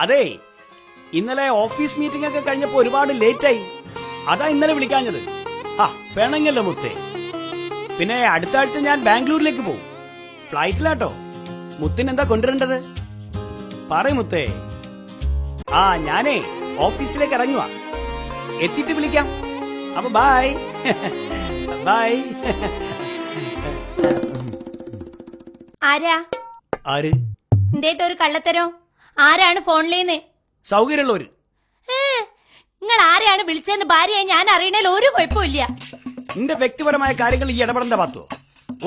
അതെ, ഇന്നലെ office meeting ഒക്കെ കഴിഞ്ഞപ്പോ ഒരുപാട് ലേറ്റായി. അതാ ഇന്നലെ വിളിക്കാഞ്ഞത്. വേണമെങ്കല്ലോ മുത്തേ. പിന്നെ അടുത്ത ആഴ്ച ഞാൻ ബാംഗ്ലൂരിലേക്ക് പോകും. ഫ്ലൈറ്റിലാട്ടോ. മുത്തിന് എന്താ കൊണ്ടുവരേണ്ടത്? പറയ് മുത്തേ. ഞാനേ ഓഫീസിലേക്ക് ഇറങ്ങുവാ. എത്തിയിട്ട് വിളിക്കാം. അപ്പൊ ബൈ. ബൈ. ആരാ? ആര്? എന്തേത്തൊരു കള്ളത്തരോ? ആരാണ് ഫോണിലേന്ന്? സൗകര്യമുള്ളവര്. നിങ്ങൾ ആരെയാണ് വിളിച്ചതെന്ന് ഭാര്യയായി ഞാൻ അറിയണേൽ ഒരു കുഴപ്പമില്ല. നിന്റെ വ്യക്തിപരമായ കാര്യങ്ങൾ ഈ ഇടപെടേണ്ട പാത്തോ?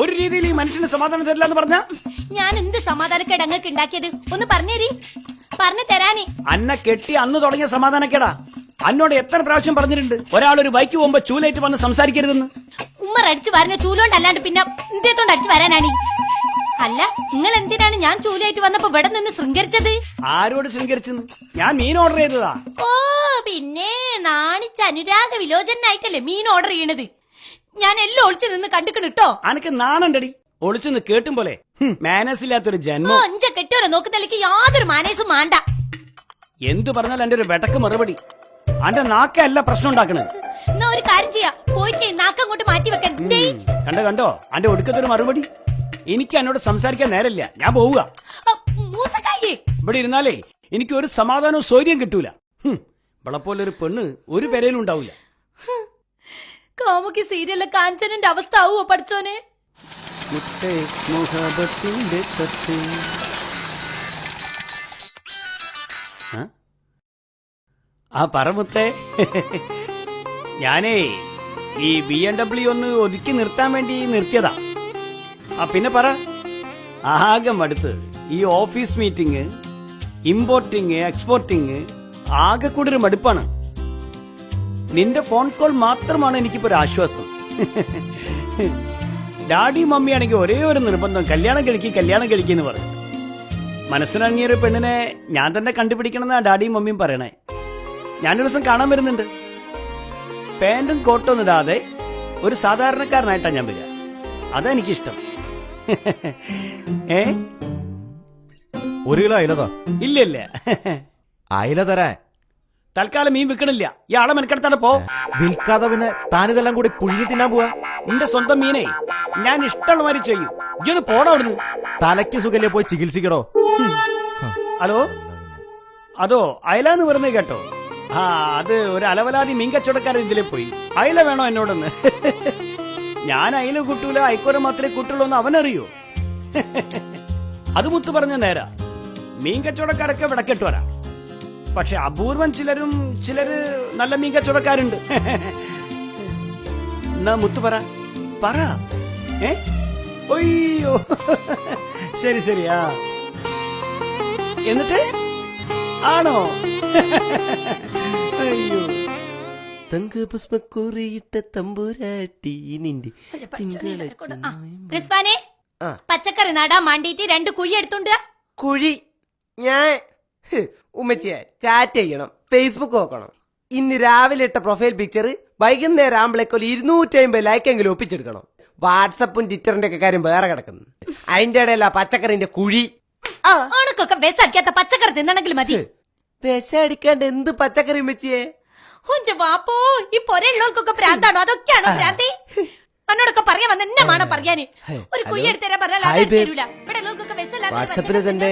ഒരു രീതിയിൽ ഈ മനുഷ്യന് സമാധാനം തരില്ല എന്ന് പറഞ്ഞ ഞാൻ എന്ത് സമാധാനക്കേട് അങ്ങക്ക് ഉണ്ടാക്കിയത്? ഒന്ന് പറഞ്ഞേരി, പറഞ്ഞു തരാനി. അന്നെ കെട്ടി അന്ന് തുടങ്ങിയ സമാധാനക്കേടാ. അന്നോട് എത്ര പ്രാവശ്യം പറഞ്ഞിട്ടുണ്ട് ഒരാളൊരു ബൈക്ക് പോകുമ്പോ ചൂലായിട്ട് വന്ന് സംസാരിക്കരുതെന്ന്. ഉമ്മർ അടിച്ചു വരുന്ന ചൂലോണ്ടല്ലാണ്ട് പിന്നെ എന്തേത്തോണ്ട് അടിച്ചു വരാനാണി? അല്ല, നിങ്ങൾ എന്തിനാണ് ഞാൻ ചൂലായിട്ട് വന്നപ്പോ ഇവിടെ നിന്ന് ശൃംഗരിച്ചത്? ആരോട് ശൃംഗരിച്ചെന്ന്? ഞാൻ മീൻ ഓർഡർ ചെയ്തതാ. ഓ പിന്നെ നാണിച്ച അനുരാഗ വിലോചനായിട്ടല്ലേ മീൻ ഓർഡർ ചെയ്യണത്? ഞാൻ എല്ലാം ഒളിച്ചു നിന്ന് കണ്ടിക്കണിട്ടോ. അനക്ക് നാണുണ്ടടി ഒളിച്ചെന്ന് കേട്ടും പോലെ. മാനേഴ്സ് ഇല്ലാത്തൊരു ജന്മം. അഞ്ച കെട്ടിയോടെ നോക്കുന്നതിലേക്ക് യാതൊരു മാനേഴ്സും വേണ്ട. എന്തു പറഞ്ഞാൽ എന്റെ ഒരു വെടക്ക് മറുപടി. അന്റെ നാക്കല്ല പ്രശ്നം ഉണ്ടാക്കണത്. എന്നാ ഒരു കാര്യം ചെയ്യാ, പോയിട്ട് നാക്കങ്ങോട്ട് മാറ്റി വെക്കാൻ. കണ്ടോ അന്റെ ഒടുക്കത്തൊരു മറുപടി. എനിക്ക് എന്നോട് സംസാരിക്കാൻ നേരമില്ല, ഞാൻ പോവുക. ഇവിടെ ഇരുന്നാലേ എനിക്ക് ഒരു സമാധാനവും സൗകര്യം കിട്ടൂല. ഇവളെപ്പോലൊരു പെണ്ണ് ഒരു പെരയിലും ഉണ്ടാവില്ല. കാമുകി സീരിയലിലെ കാഞ്ചനന്റെ അവസ്ഥ ആവുമോ പഠിച്ചോനെ? പറമുത്തേ, ഞാനേ ഈ BMW ഒന്ന് ഒതുക്കി നിർത്താൻ വേണ്ടി നിർത്തിയതാ. പിന്നെ പറ. ആകെ മടുത്ത് ഈ ഓഫീസ് മീറ്റിംഗ്, ഇമ്പോർട്ടിങ് എക്സ്പോർട്ടിങ് ആകെ കൂടി ഒരു മടുപ്പാണ്. നിന്റെ ഫോൺ കോൾ മാത്രമാണ് എനിക്കിപ്പോ ഒരു ആശ്വാസം. ഡാഡി മമ്മിയാണെങ്കിൽ ഒരേ ഒരു നിർബന്ധം, കല്യാണം കഴിക്കെന്ന് പറയും. മനസ്സിനിറങ്ങിയൊരു പെണ്ണിനെ ഞാൻ തന്നെ കണ്ടുപിടിക്കണമെന്നാ ഡാഡിയും മമ്മിയും പറയണേ. ഞാനൊരു ദിവസം കാണാൻ വരുന്നുണ്ട്. പാന്റും കോട്ടൊന്നും ഇടാതെ ഒരു സാധാരണക്കാരനായിട്ടാ ഞാൻ വരിക. അതാ എനിക്കിഷ്ടം. ഒരു കിലോ അയിലതാ. ഇല്ല അയില തരാൻ തൽക്കാലം മീൻ വിൽക്കണില്ല. ഈ ആളെ മെനക്കെടുത്താണ് പോ. വിൽക്കാതെ പിന്നെ താനിതെല്ലാം കൂടി പുഴുങ്ങി തിന്നാൻ പോവാ. എന്റെ സ്വന്തം മീനെ ഞാൻ ഇഷ്ടമുള്ള മാതിരി ചെയ്യും. ഇതൊന്ന് പോണോ അവിടുന്ന്. തലയ്ക്ക് സുഖല്ലേ, പോയി ചികിത്സിക്കടോ. ഹലോ, അതോ അയലാന്ന് പറഞ്ഞേ കേട്ടോ. അത് ഒരു അലവലാതി മീൻ കച്ചവടക്കാരൻ ഇതിലെ പോയി. അയല വേണോ എന്നോടൊന്ന്? ഞാൻ അയല കൂട്ടൂല, അയക്കോരം മാത്രമേ കൂട്ടുള്ളൂ എന്ന് അവനറിയോ? അത് മുത്തു പറഞ്ഞ നേരാ. മീൻ കച്ചവടക്കാരൊക്കെ വിടക്കെട്ട് വരാം. പക്ഷെ അപൂർവം ചിലര് നല്ല മീൻ കച്ചവടക്കാരുണ്ട്. എന്നാ മുത്തു പറ. ഒയ്യോ, ശരി. എന്നിട്ട് ആണോ? അയ്യോ, തങ്ക പുഷ്പക്കുറിയിട്ട തമ്പുരാട്ടി നിന്റെ പച്ചക്കറി നടാൻ മാണ്ടിട്ട് 2 കുഴി എടുത്തോണ്ട്. കുഴി ഞാൻ ഉമ്മച്ചിയെ ചാറ്റ് ചെയ്യണം, ഫേസ്ബുക്ക് നോക്കണം. ഇന്ന് രാവിലെ ഇട്ട പ്രൊഫൈൽ പിക്ചർ വൈകുന്നേരം ആകുമ്പോഴേക്കൊരു 250 ലൈക്കെങ്കിലും ഒപ്പിച്ചെടുക്കണം. വാട്സപ്പും ട്വിറ്ററിന്റെ ഒക്കെ കാര്യം വേറെ കിടക്കുന്നു. അതിന്റെ ഇടയില പച്ചക്കറിന്റെ കുഴി. ആണക്കൊക്കെ വിസടിക്കാത്ത പച്ചക്കറി തിന്നണമെങ്കിൽ മതി. വിശ അടിക്കാണ്ട് എന്ത് പച്ചക്കറി ഉമ്മച്ചിയെ? വാപ്പോ, ഈ പൊരയുള്ളവർക്കൊക്കെ ഭ്രാന്താണോ? അതൊക്കെയാണോ ഭ്രാന്തി? എന്നോടൊക്കെ പറയാൻ വന്ന എന്നെ വേണം പറയാന്. ഒരു കുഴി എടുത്തരാൻ പറഞ്ഞാൽ വാട്സപ്പില് തന്റെ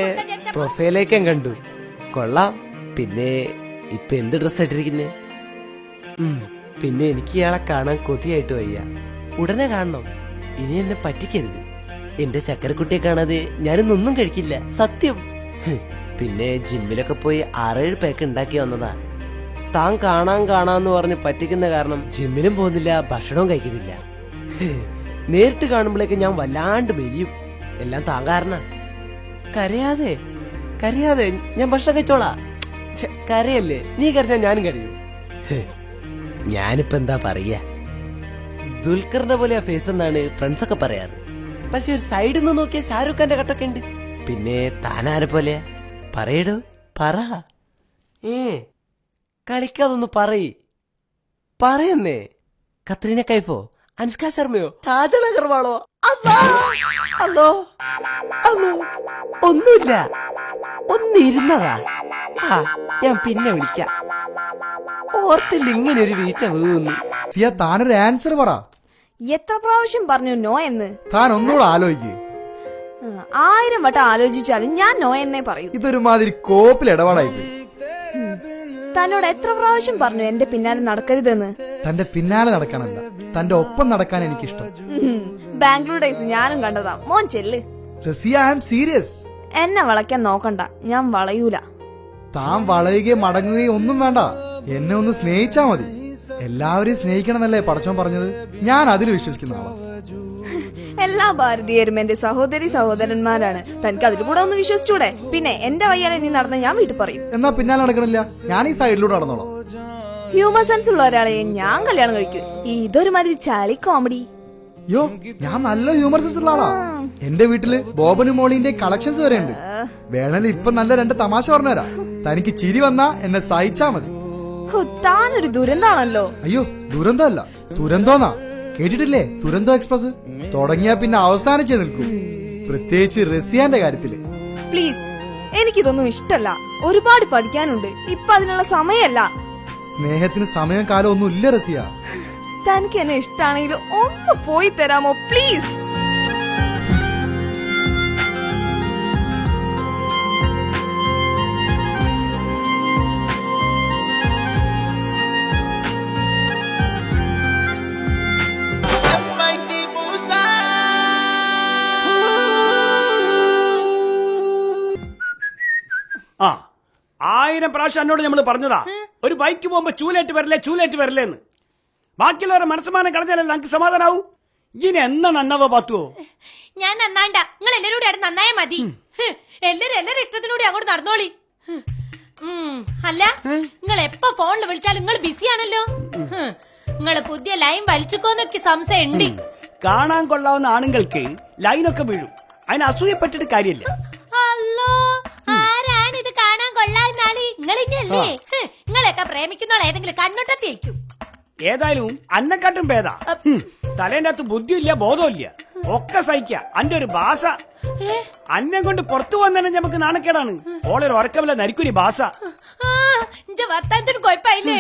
പ്രൊഫൈലേക്കും കണ്ടു. കൊള്ളാം. പിന്നെ ഇപ്പൊ എന്ത് ഡ്രസ് ഇട്ടിരിക്കുന്നേ? പിന്നെ എനിക്ക് ഇയാളെ കാണാൻ കൊതിയായിട്ട് വയ്യ. ഉടനെ കാണണം. ഇനി എന്നെ പറ്റിക്കരുത്. എന്റെ ചക്കരക്കുട്ടിയെ കാണാതെ ഞാനിന്നൊന്നും കഴിക്കില്ല, സത്യം. പിന്നെ ജിമ്മിലൊക്കെ പോയി 6-7 പാക്ക് ഉണ്ടാക്കി വന്നതാ. താൻ കാണാന്ന് പറഞ്ഞ് പറ്റിക്കുന്ന കാരണം ജിമ്മിലും പോകുന്നില്ല, ഭക്ഷണവും കഴിക്കുന്നില്ല. നേരിട്ട് കാണുമ്പോഴേക്ക് ഞാൻ വല്ലാണ്ട് മെലിയും. എല്ലാം താൻ കാരണ. കരയാതെ ഞാൻ ഭക്ഷണം കഴിച്ചോളാ. കരയല്ലേ, നീ കരഞ്ഞാ ഞാനും കരയും. ഞാനിപ്പോ എന്താ പറയാ, ദുൽഖറിന്റെ പോലെ ഫേസ് എന്നാണ് ഫ്രണ്ട്സൊക്കെ പറയാറ്. പക്ഷെ ഒരു സൈഡിൽ നിന്ന് നോക്കിയ ഷാരൂഖ് ഖാന്റെ കട്ടൊക്കെ ഉണ്ട്. പിന്നെ താനാരെ പോലെ പറയടോ, പറ. കളിക്കാതൊന്ന് പറയുന്നേ. കത്രീന കൈഫോ, അനുഷ്ക ശർമ്മയോ, കാജൽ അഗർവാളോ? അല്ലോ ഒന്നുമില്ല, ഒന്നിരുന്നതാ. ആ ഞാൻ പിന്നെ വിളിക്കാം. ഓർത്തില്ല ഇങ്ങനെ ഒരു വീഴ്ച വീഴുന്നു. സിയ താനൊരു ആൻസർ പറ. എത്ര പ്രാവശ്യം പറഞ്ഞു നോ എന്ന്? താൻ ഒന്നുകൂടെ ആലോചിക്ക്. 1000 വട്ടം ആലോചിച്ചാലും ഞാൻ നോ എന്നേ പറയൂ. ഇതൊരുമാതിരി കോപ്പിൽ ഇടപാടായി പോയി. തന്നോട് എത്ര പ്രാവശ്യം പറഞ്ഞു എന്റെ പിന്നാലെ നടക്കരുതെന്ന്? തന്റെ പിന്നാലെ നടക്കാനല്ല, തന്റെ ഒപ്പം നടക്കാൻ എനിക്കിഷ്ടം. ബാംഗ്ലൂർ ഡേയ്സ് ഞാനും കണ്ടതാ. മോൻ ചെല്ല്. Razia, I am serious. എന്നെ വളയ്ക്കാൻ നോക്കണ്ട, ഞാൻ വളയൂല. താൻ വളയുകയും മടങ്ങുകയും ഒന്നും വേണ്ട, എന്നെ ഒന്ന് സ്നേഹിച്ചാ മതി. എല്ലാവരെയും സ്നേഹിക്കണമെന്നല്ലേ പടച്ചോൻ പറഞ്ഞത്? ഞാൻ അതിൽ വിശ്വസിക്കുന്ന ആളാ. എല്ലാ ഭാരതീയരും എന്റെ സഹോദരി സഹോദരന്മാരാണ്. തനിക്ക് അതിൽ കൂടെ ഒന്ന് വിശ്വസിച്ചൂടെ? പിന്നെ എന്റെ വയ്യാലെ നീ നടന്ന ഞാൻ വീട്ടിൽ പറയും. എന്നാ പിന്നാലെ നടക്കണില്ല, ഞാൻ ഈ സൈഡിലൂടെ നടന്നോളാം. ഹ്യൂമർ സെൻസ് ഉള്ള ഒരാളെ ഞാൻ കല്യാണം കഴിക്കും. ഇതൊരു മാതിരി ചളി കോമഡി. യോ, ഞാൻ നല്ല ഹ്യൂമർ സെൻസ് ഉള്ള ആളാ. എന്റെ വീട്ടില് ബോബനും മോളിന്റെ കളക്ഷൻസ് വരെ ഉണ്ട്. വേണേലും ഇപ്പൊ നല്ല 2 തമാശ പറഞ്ഞുതരാ. തനിക്ക് ചിരി വന്നാ എന്നെ സഹിച്ചാ മതി. താനൊരു ദുരന്താണല്ലോ. അയ്യോ, ദുരന്തമല്ല, തുരന്തോന്നാ. കേട്ടിട്ടില്ലേ തുരന്തോ എക്സ്പ്രസ്? തുടങ്ങിയാ പിന്നെ അവസാനിച്ചേ നിൽക്കൂ, പ്രത്യേകിച്ച് റസിയാന്റെ കാര്യത്തില്. പ്ലീസ്, എനിക്കിതൊന്നും ഇഷ്ടല്ല. ഒരുപാട് പഠിക്കാനുണ്ട്. ഇപ്പൊ അതിനുള്ള സമയമല്ല. സ്നേഹത്തിന് സമയം കാലം ഒന്നും ഇല്ല റസിയ. തനിക്ക് എന്നെ ഇഷ്ടാണെങ്കിൽ ഒന്ന് പോയി തരാമോ പ്ലീസ്? ആ 1000 പ്രാവശ്യം എന്നോട് നമ്മൾ പറഞ്ഞതാ ഒരു ബൈക്ക് പോകുമ്പോ ചൂലേറ്റ് വരില്ലേന്ന്. ബാക്കിയുള്ളവരെ മനസ്സമാനം കളഞ്ഞാലല്ല നമുക്ക് സമാധാനാവൂ. ഇനി എന്നാ നന്നാവോ പാത്തുവോ? ഞാൻ നന്നാണ്ട, നിങ്ങൾ എല്ലാരും കൂടി നന്നായ മതി. എല്ലാരും ഇഷ്ടത്തിനൂടി അങ്ങോട്ട് നടന്നോളി. അല്ല, നിങ്ങൾ എപ്പോ ഫോണിൽ വിളിച്ചാലും നിങ്ങൾ ബിസിയാണല്ലോ. നിങ്ങള് പുതിയ ലൈൻ വലിച്ചുക്കോന്നൊക്കെ സംശയം ഉണ്ട്. കാണാൻ കൊള്ളാവുന്ന ആണുങ്ങൾക്ക് ലൈനൊക്കെ വീഴും, അതിന് അസൂയപ്പെട്ടിട്ട് കാര്യമില്ല. അല്ലോ, ആരാണ് ഇത് കാണാൻ കൊള്ളാവുന്ന ആള്? നിങ്ങളില്ലേ? നിങ്ങളെയൊക്കെ പ്രേമിക്കുന്ന ഏതെങ്കിലും കണ്ണോട്ടത്തേക്കും. ഏതായാലും അന്നെക്കാട്ടും ഭേദാ. തലേന്റെ അകത്ത് ബുദ്ധിയില്ല, ബോധമില്ല, ഒക്കെ സഹിക്ക. അന്റെ ഒരു ഭാഷ അന്നെ കൊണ്ട് പുറത്തു വന്നെ നമുക്ക് നാണക്കേടാണ്. ഓളൊരു ഉറക്കമില്ല നരിക്കുരി ഭാഷ. വർത്താനത്തിന് കുഴപ്പമില്ലേ?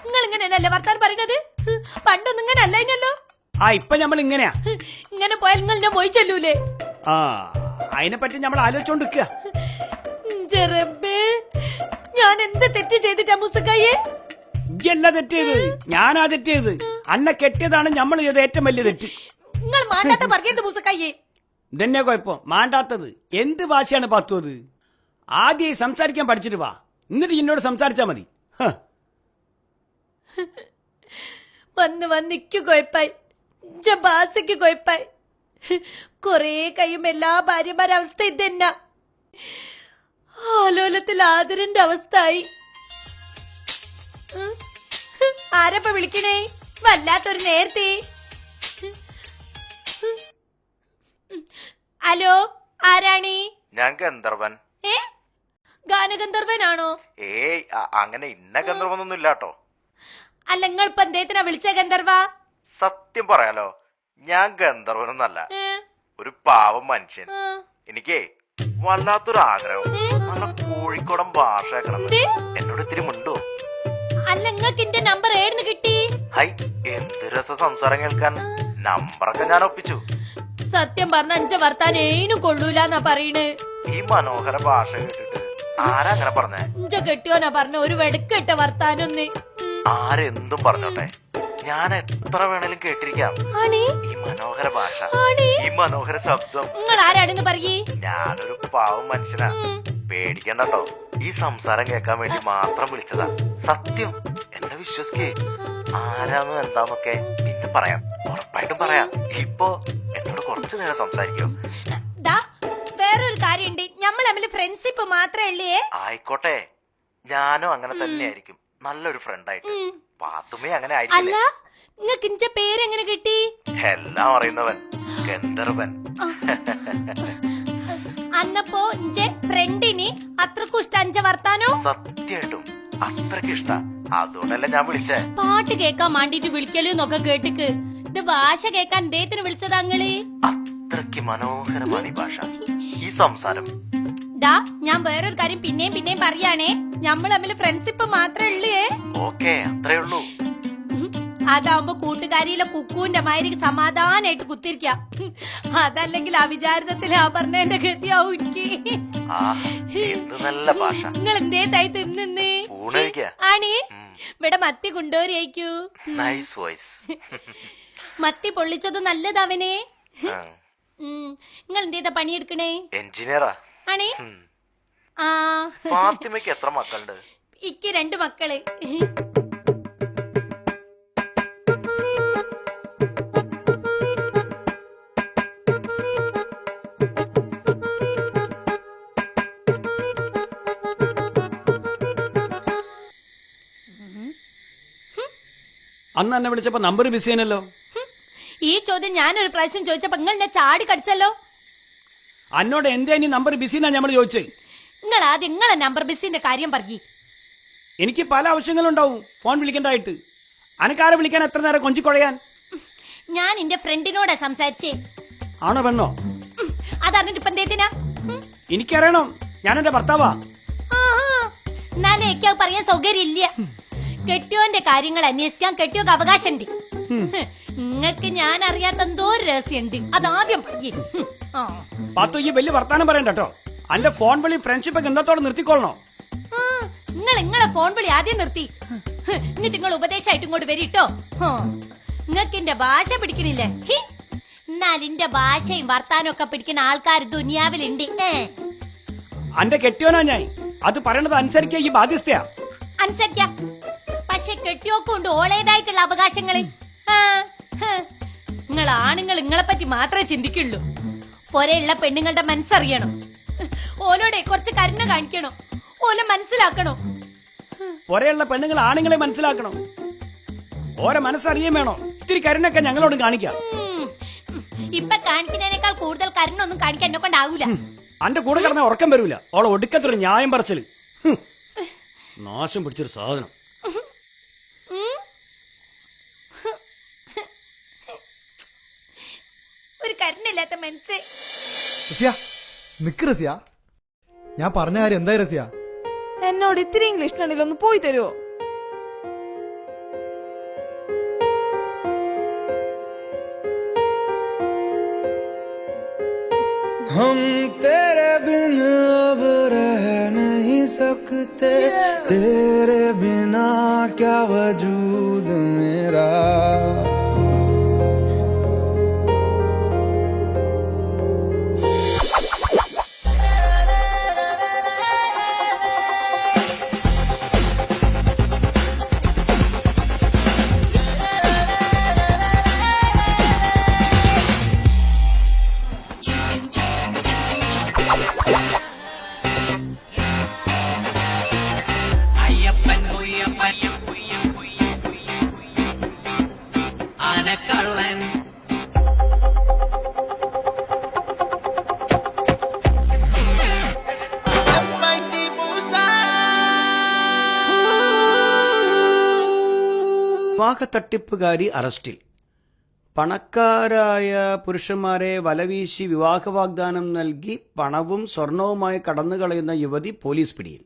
നിങ്ങൾ ഇങ്ങനെയല്ലേ വർത്താനം പറയുന്നത്? പണ്ടൊന്നും ഇങ്ങനെ അല്ലല്ലോ. ആ, ഇപ്പൊ നമ്മൾ ഇങ്ങനെയാ. ഇങ്ങനെ പോയാൽ നിങ്ങൾ ഞാൻ പോയി ചെല്ലൂലേ? ആ, അതിനെ പറ്റി നമ്മൾ ആലോചിച്ചോണ്ടിരിക്കുക. ഞാൻ എന്ത് തെറ്റ് ചെയ്തിട്ടാ മുസക്കയ്യെ? ഇല്ല തെറ്റ് ചെയ്ത്, ഞാനാ തെറ്റ് ചെയ്ത്. അന്നെ കെട്ടിയതാണ് നമ്മൾ ചെയ്ത ഏറ്റവും വലിയ തെറ്റ്. നിങ്ങൾ മാണ്ടാത്ത പറഞ്ഞത് മുസക്കയ്യെ. ഇതന്നെ കുഴപ്പം, മാണ്ടാത്തത്. എന്ത് ഭാഷയാണ് പാത്തുവത്? ആദ്യം സംസാരിക്കാൻ പഠിച്ചിട്ട് വാ, എന്നിട്ട് എന്നോട് സംസാരിച്ചാ മതി. വന്നിക്ക് കുഴപ്പായി, ഭാഷയ്ക്ക് കുഴപ്പായി. കൊറേ കഴിയും എല്ലാ ഭാര്യമാരുടെ അവസ്ഥ ഇതന്നെ. ആലോലത്തിൽ ആദരന്റെ അവസ്ഥയായി. ആരപ്പ വിളിക്കണേ? വല്ലാത്തൊരു നേരത്തെ. ഹലോ, ആരാണീ? ഞാൻ ഗന്ധർവൻ. ഗാനഗന്ധർവനാണോ? ഏയ്, അങ്ങനെ ഇന്ന ഗന്ധർവൊന്നും ഇല്ലാട്ടോ. അല്ല, നിങ്ങൾ ഇപ്പൊ എന്തേത്തിനാ വിളിച്ച ഗന്ധർവ? സത്യം പറയാലോ, ഞാൻ ഗന്ധർവനൊന്നല്ല, ഒരു പാവം മനുഷ്യൻ. എനിക്കേ വല്ലാത്തൊരു ആഗ്രഹം, നല്ല കോഴിക്കോടൻ ഭാഷ കേൾക്കണം. എന്നോട് ഇത്തിരി മുണ്ടോ? അല്ല, നിങ്ങൾക്ക് എന്റെ നമ്പർ ഏടുന്ന് കിട്ടി? ഹൈ, എന്ത് രസം സംസാരം കേൾക്കാൻ. നമ്പറൊക്കെ ഞാൻ ഒപ്പിച്ചു. സത്യം പറഞ്ഞ അഞ്ച വർത്താൻ ഏനും കൊള്ളൂലെന്നാ പറയണ്. ഈ മനോഹര ഭാഷ കേട്ടിട്ട് ആരാ അങ്ങനെ പറഞ്ഞേ? ഇഞ്ച കെട്ടിയോനാ പറഞ്ഞ ഒരു വെടുക്കെട്ട വർത്താനൊന്ന്. ആരെന്തും പറഞ്ഞോട്ടെ, ഞാൻ എത്ര വേണേലും കേട്ടിരിക്കാം. ഈ മനോഹര ഭാഷ, ഈ മനോഹര ശബ്ദം. നിങ്ങൾ ആരാണെന്ന് പറയേ? ഞാനൊരു പാവം മനുഷ്യനാ, പേടിക്കണ്ടോ. ഈ സംസാരം കേൾക്കാൻ വേണ്ടി മാത്രം വിളിച്ചതാ. സത്യം, എന്നെ വിശ്വസിക്കേ. ആരാന്നും എന്താന്നൊക്കെ പിന്നെ പറയാം, ഉറപ്പായിട്ടും പറയാം. ഇപ്പൊ എന്നോട് കുറച്ചു നേരം സംസാരിക്കോ? വേറൊരു കാര്യണ്ട്, നമ്മൾ തമ്മിൽ ഫ്രണ്ട്ഷിപ്പ് മാത്രമേ ഉള്ളേ. ആയിക്കോട്ടെ, ഞാനും അങ്ങനെ തന്നെയായിരിക്കും, നല്ലൊരു ഫ്രണ്ടായിട്ട്. പാത്തുമ്മ അങ്ങനെ അല്ല, ആയിരിക്കില്ല. നിങ്ങൾക്ക് ഇഞ്ച പേരെങ്ങനെ കിട്ടി? എല്ലാം അറിയുന്നവൻ, ഗന്ധർവൻ. അന്നപ്പോ ഇഞ്ചെ ഫ്രണ്ടിന് അത്രക്കും ഇഷ്ട അഞ്ച വർത്താനോ? സത്യമായിട്ടും അത്രക്ക് ഇഷ്ട, അതുകൊണ്ടല്ല ഞാൻ വിളിച്ചേ. പാട്ട് കേക്കാൻ വേണ്ടിട്ട് വിളിക്കലൂന്നൊക്കെ കേട്ടിക്ക്. ഇത് ഭാഷ കേക്കാൻ ഇദ്ദേഹത്തിന് വിളിച്ചതാ? അങ്ങള് അത്രക്ക് മനോഹരമാണ് ഈ ഭാഷ, ഈ സംസാരം. ദാ ഞാൻ വേറൊരു കാര്യം പിന്നെയും പറയാണേ, നമ്മൾ തമ്മിൽ ഫ്രണ്ട്ഷിപ്പ് മാത്രമേ ഉള്ളേ. ഓക്കെ, അത്രേ ഉള്ളൂ. അതാവുമ്പോ കൂട്ടുകാരിയിലെ കുക്കുവിന്റെ മാതിരി സമാധാനായിട്ട് കുത്തിരിക്കാം. അതല്ലെങ്കിൽ അവിചാരിതത്തിൽ ആ പറഞ്ഞതിന്റെ ഗതിയാവും എനിക്ക്. നല്ല ഭാഷ. നിങ്ങൾ എന്തേ തൈ തിന്നേ ആണേ? ഇവിടെ മത്തി കൊണ്ടുവരേക്കൂ. Nice voice. മത്തി പൊള്ളിച്ചത് നല്ലതവനെ. നിങ്ങൾ എന്തേതാ പണിയെടുക്കണേ? എഞ്ചിനീയറാ ആണേ? ആ, ഫാത്തിമയ്ക്ക് എത്ര മക്കളുണ്ട്? ഇക്ക് 2 മക്കള്. അന്ന് എന്നെ വിളിച്ചപ്പോ നമ്പർ ബിസി ആണല്ലോ. ഈ ചോദ്യം ഞാനൊരു പ്രാവശ്യം ചോദിച്ചപ്പോ നിങ്ങൾ എന്നെ ചാടി കടിച്ചല്ലോ. അന്നോട് എന്തേ ഇനി നമ്പർ ബിസി എന്നാ നമ്മൾ ചോദിച്ചേ. നിങ്ങൾ ആദ്യം നിങ്ങളെ നമ്പർ ബിസിന്റെ കാര്യം പറയ്. എനിക്ക് പല ആവശ്യങ്ങളുണ്ടാവും ഫോൺ വിളിക്കണ്ടായിട്ട്. അനക്കാരെ വിളിക്കാൻ എത്ര നേരം കൊഞ്ചിക്കൊഴയാൻ? ഞാൻ എന്റെ ഫ്രണ്ടിനോടാ സംസാരിച്ചേ. ആണോ പെണ്ണോ? അതറിഞ്ഞിട്ട് ഇപ്പൊ എന്തേത്തിനാ? എനിക്കറിയണം, ഞാൻ എന്റെ ഭർത്താവാ. എന്നാലേ എനിക്ക് പറയാൻ സൗകര്യം ഇല്ല. കെട്ടിയോന്റെ കാര്യങ്ങൾ അന്വേഷിക്കാൻ കെട്ടിയോക്ക് അവകാശമുണ്ട്. നിങ്ങക്ക് ഞാൻ അറിയാത്ത എന്തോ ഒരു രഹസ്യമുണ്ട്, അതാദ്യം പറയേ. പാത്തു ഈ വലിയ വർത്താനം പറയണ്ട കേട്ടോ. അന്റെ ഫോൺ വിളി ഫ്രണ്ട്ഷിപ്പ് ഒക്കെ എന്തോടെ നിർത്തിക്കൊള്ളണോ? നിങ്ങളെ ഫോൺ വിളി ആദ്യം നിർത്തി, എന്നിട്ട് നിങ്ങൾ ഉപദേശമായിട്ട് ഇങ്ങോട്ട് വരിട്ടോ. നിങ്ങക്ക് എന്റെ ഭാഷ പിടിക്കണില്ലേ? എന്നാൽ എന്റെ ഭാഷയും വർത്താനം ഒക്കെ പിടിക്കുന്ന ആൾക്കാർ ദുനിയാവിലുണ്ട്. അന്റെ കെട്ടിയോനാ ഞാൻ, അത് പറയണത് അനുസരിക്കുക ഈ ബാധ്യസ്ഥയാ. അനുസരിക്കാം, പക്ഷെ കെട്ടിയോക്കുണ്ട് ഓളേതായിട്ടുള്ള അവകാശങ്ങള്. നിങ്ങൾ ആണുങ്ങൾ നിങ്ങളെ പറ്റി മാത്രമേ ചിന്തിക്കുള്ളൂ. പൊരെയുള്ള പെണ്ണുങ്ങളുടെ മനസ്സറിയണം. ഓലോടെ കുറച്ച് കരുണ കാണിക്കണം, ഓലെ മനസ്സിലാക്കണം. പൊരെയുള്ള പെണ്ണുങ്ങൾ ആണുങ്ങളെ മനസ്സിലാക്കണം, ഓരോ മനസ്സറിയാൻ വേണോ. ഇത്തിരി കരുണൊക്കെ ഞങ്ങളോട് കാണിക്കാം. ഇപ്പൊ കാണിക്കുന്നതിനേക്കാൾ കൂടുതൽ കരുണ ഒന്നും കാണിക്കാൻ എന്നെ കൊണ്ടാവൂല. അന്റെ കൂടെ കിടന്ന ഉറക്കം വരൂല. ഓളെ ഒടുക്കത്തൊരു ന്യായം പറച്ചില്. നാശം പിടിച്ചൊരു സാധനം. ഒരു കരുണില്ലാത്ത മനസ്സ്. നിക്ക് റസിയ, ഞാൻ പറഞ്ഞ കാര്യം എന്തായി റസിയ? എന്നോട് ഇത്തിരി ഇംഗ്ലീഷ് ഉണ്ടെങ്കിൽ ഒന്ന് പോയി തരുമോ? हम तेरे बिन अब रह नहीं सकते, तेरे बिना क्या वजूद मेरा. വിവാഹ തട്ടിപ്പുകാരി അറസ്റ്റിൽ. പണക്കാരായ പുരുഷന്മാരെ വലവീശി വിവാഹ വാഗ്ദാനം നൽകി പണവും സ്വർണവുമായി കടന്നുകളയുന്ന യുവതി പോലീസ് പിടിയിൽ.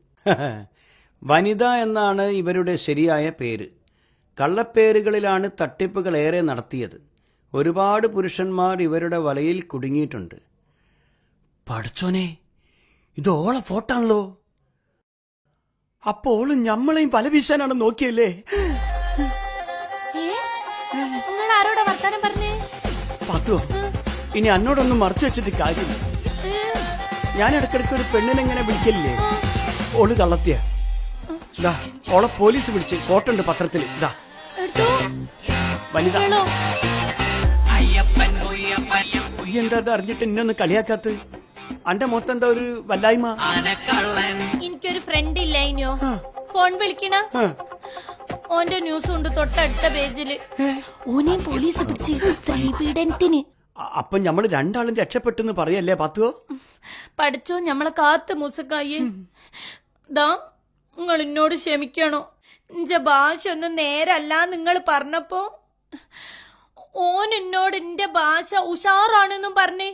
വനിത എന്നാണ് ഇവരുടെ ശരിയായ പേര്. കള്ളപ്പേരുകളിലാണ് തട്ടിപ്പുകൾ ഏറെ നടത്തിയത്. ഒരുപാട് പുരുഷന്മാർ ഇവരുടെ വലയിൽ കുടുങ്ങിയിട്ടുണ്ട്. പഠിച്ചോനെ, ഇത് ഓളെ ഫോട്ടാണല്ലോ. അപ്പോൾ ഞമ്മളെയും പല വീശാനാണ് നോക്കിയല്ലേ? ആരോടാ വർത്താനം പറഞ്ഞേ? പാത്തുവോ, ഇനി അന്നോടൊന്നും മറച്ചു വെച്ചിട്ട് കാര്യമില്ല. ഞാൻ ഇടക്കിടക്ക് ഒരു പെണ്ണിനെങ്ങനെ വിളിക്കലില്ലേ, ഓള് കള്ളത്തിയ. ഇതാ ഓളെ പോലീസ് വിളിച്ച് ഫോട്ടോ ഉണ്ട് പത്രത്തിൽ. ഇതാ വനിത. എന്താ അത് അറിഞ്ഞിട്ട് ഇന്നൊന്ന് കളിയാക്കാത്ത? അന്റെ മൊത്തം എന്താ ഒരു വല്ലായ്മ? എനിക്കൊരു ഫ്രണ്ട് ഇല്ല ഇനിയോ ഫോൺ വിളിക്കണ. ഓന്റെ ന്യൂസ് ഉണ്ട് തൊട്ടടുത്ത പേജില്. ഓനെയും പോലീസ് പിടിച്ച് സ്ത്രീ പീഡനത്തിന്. അപ്പൊ ഞമ്മള് രണ്ടാളും രക്ഷപ്പെട്ടെന്ന് പറയല്ലേ പാത്തുവോ? പഠിച്ചോ ഞമ്മളെ കാത്ത് മുസക്കായി. ദാ നിങ്ങൾ എന്നോട് ക്ഷമിക്കണോ, എന്റെ ഭാഷ ഒന്നും നേരല്ല നിങ്ങൾ പറഞ്ഞപ്പോ. ഓൻ എന്നോട് എന്റെ ഭാഷ ഉഷാറാണെന്നും പറഞ്ഞേ.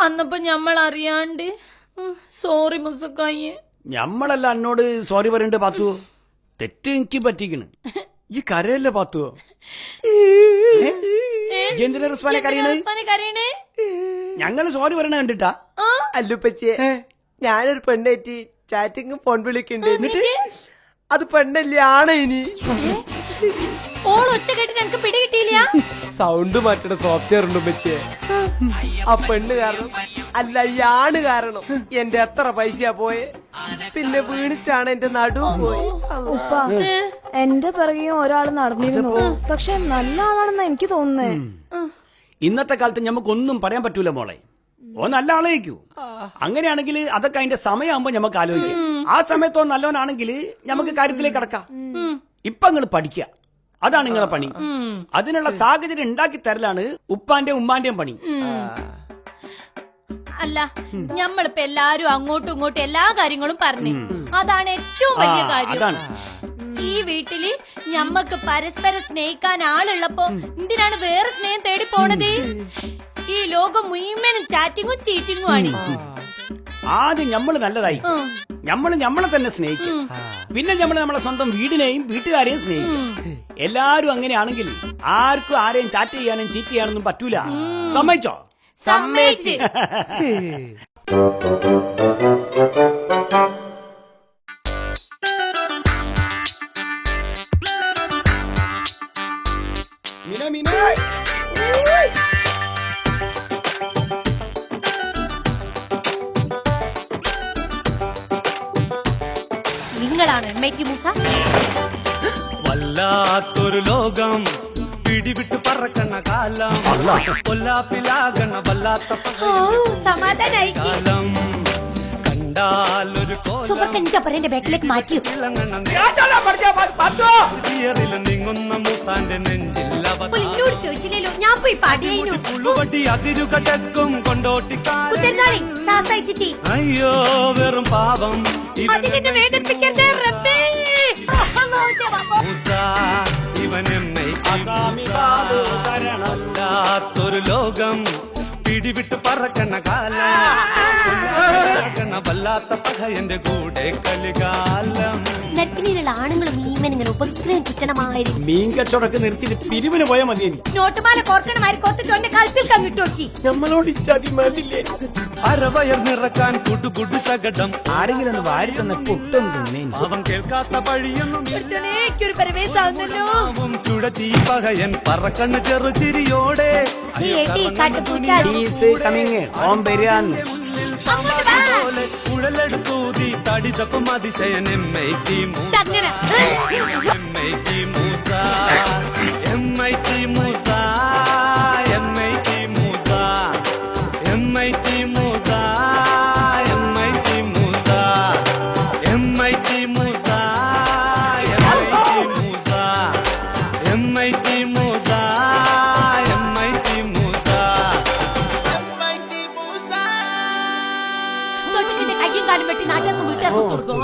അന്നപ്പോ ഞമ്മൾ അറിയാണ്ട് സോറി മുസക്കായി. ഞമ്മളല്ല എന്നോട് സോറി പറയണ്ട് പാത്തുവോ. തെറ്റ് എനിക്ക് പറ്റിക്കണ്. ഈ കരയല്ലേ പാത്തുവോ. എന്തിനാ റിസ്വാനെ കരയണേ? ഞങ്ങള് സോറി പറയണ കണ്ടിട്ടാ. അല്ലുപ്പച്ചേ, ഞാനൊരു പെണ്ണേറ്റി ചാറ്റിങ്ങും ഫോൺ വിളിക്കണ്ടേ, എന്നിട്ട് അത് പെണ്ണല്ലേ ആണ്. ഇനി ഓൾ ഒച്ച കേട്ടിട്ട് എനിക്ക് പിടികിട്ടിയില്ല. സൗണ്ട് മാറ്റണ സോഫ്റ്റ്വെയർ ഉണ്ട് ഉമ്മച്ചേ. ആ പെണ്ണ് കാരണം അല്ല, ഈ ആണ് കാരണം എന്റെ എത്ര പൈസ പോയെ. പിന്നെ വീണിച്ചാണ് എന്റെ നടുവ് പോയി. ഉപ്പ, എന്റെ പിറകെയും ഒരാള് നടന്നിരുന്നു. പക്ഷെ നല്ല ആളാണെന്നാ എനിക്ക് തോന്നുന്നേ. ഇന്നത്തെ കാലത്ത് ഞമ്മക്കൊന്നും പറയാൻ പറ്റൂല മോളെ. ഓ നല്ല ആളേക്കൂ. അങ്ങനെയാണെങ്കിൽ അതൊക്കെ അതിന്റെ സമയമാകുമ്പോ ഞമ്മക്ക് ആലോചിക്കാം. ആ സമയത്തോ നല്ലവനാണെങ്കിൽ ഞമ്മക്ക് കാര്യത്തിലേക്ക് കടക്കാം. ഇപ്പൊ നിങ്ങൾ പഠിക്കുക, അതാണ് നിങ്ങളെ പണി. അതിനുള്ള സാഹചര്യം ഉണ്ടാക്കി തരലാണ് ഉപ്പാന്റെ ഉമ്മാന്റെയും പണി. അല്ല, ഞമ്മളിപ്പോ എല്ലാരും അങ്ങോട്ടും ഇങ്ങോട്ടും എല്ലാ കാര്യങ്ങളും പറഞ്ഞു. അതാണ് ഏറ്റവും വലിയ കാര്യം. ഈ വീട്ടില് ഞമ്മക്ക് പരസ്പരം സ്നേഹിക്കാൻ ആളുള്ളപ്പോ എന്തിനാണ് വേറെ സ്നേഹം തേടി പോണത്? ഈ ലോകം മുഴുവനും ചാറ്റിങ്ങും ചീറ്റിങ്ങും ആണ്. ആദ്യം ഞമ്മള് നല്ലതായി ഞമ്മളെ തന്നെ സ്നേഹിക്കും. പിന്നെ നമ്മളെ സ്വന്തം വീടിനെയും വീട്ടുകാരെയും സ്നേഹിക്കും. എല്ലാരും അങ്ങനെയാണെങ്കിൽ ആർക്കും ആരെയും ചാറ്റ് ചെയ്യാനും ചീറ്റ് ചെയ്യാനൊന്നും പറ്റൂല. സമ്മതിച്ചോ? സമ്മതിച്ച്. നിങ്ങളാണ് എമ്മയ്ക്ക് മൂസ? വല്ലാത്തൊരു ലോകം പിടിവിട്ട് പറക്കണ കാലം, കൊല്ലാപ്പിലാകണ വല്ലാത്ത സമാധാനായി. കാലം കണ്ടാലൊരു സൂപ്പറിന്റെ ബാക്കിലേക്ക് മാറ്റിയോ? നീങ്ങുന്ന മൂസാന്റെ നെഞ്ചില്ല ചോദിച്ചില്ലല്ലോ, ഞാൻ പോയി പാടിയേനു. പുള്ളുവട്ടി അതിരുകടക്കും കൊണ്ടോട്ടിക്കാരൻ. അയ്യോ വെറും പാവം അതിനെ വേദനിപ്പിക്കരുത് റബ്ബേ. മൂസ ഇവനെമ്മയ്ക്കൊരു ലോകം പിടിവിട്ട് പറക്കണ കാലം, വല്ലാത്ത പകയന്റെ കൂടെ കളികാലം. നെറ്റിലുള്ള ആണുങ്ങളും മീമൻ ഇങ്ങനെ ഉപഗ്രഹം കിട്ടണമായിരുന്നു. മീൻ കച്ചവടക്ക് നിർത്തിയിട്ട് പിരിവിന് പോയാൽ മതി. നോട്ടുമാല കോർക്കണമാരി കോർത്തിട്ട് എന്റെ കഴുത്തിൽ കങ്ങിട്ട് നോക്കി. നമ്മളോട് ചതി മതില്ലേ? അരവയർ നിറക്കാൻ കുടുകുടു സകടം, ആരെങ്കിലും ഒന്ന് വാരി തന്ന പൊട്ടും തിന്നേ. അവൻ കേൾക്കാത്ത പഴിയൊന്നും എനിക്കൊരു പരവേശാവുന്നല്ലോ. ചുഴറ്റി പകയൻ പറക്കണ്ണ് ചെറുചിരിയോടെ കുഴലെടുത്തൂതി തടിതപ്പം അതിശയൻ എമ്മൈറ്റി മൂസ, എമ്മൈറ്റി മൂസ, എമ്മൈറ്റി മൂസ, എമ്മൈറ്റി മൂസ, എമ്മൈറ്റി മൂസ, എമ്മൈറ്റി മൂസ, എമ്മൈറ്റി മൂസ, എമ്മൈറ്റി മൂസ, എമ്മൈറ്റി മൂസ, എമ്മൈറ്റി മൂസ, എമ്മൈറ്റി മൂസ. കയ്യും കാലും വെട്ടി നാട്ടിലേക്ക് വീട്ടിൽ കൊടുക്കും.